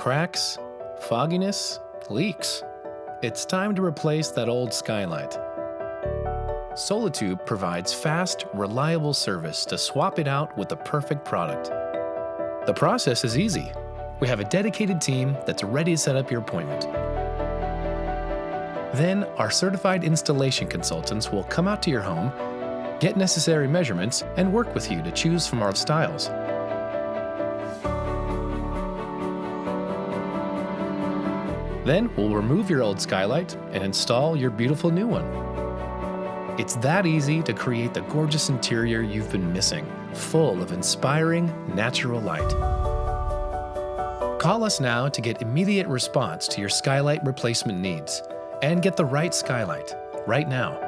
Cracks, fogginess, leaks. It's time to replace that old skylight. Solatube provides fast, reliable service to swap it out with the perfect product. The process is easy. We have a dedicated team that's ready to set up your appointment. Then, our certified installation consultants will come out to your home, get necessary measurements, and work with you to choose from our styles. Then, we'll remove your old skylight and install your beautiful new one. It's that easy to create the gorgeous interior you've been missing, full of inspiring, natural light. Call us now to get immediate response to your skylight replacement needs and get the right skylight right now.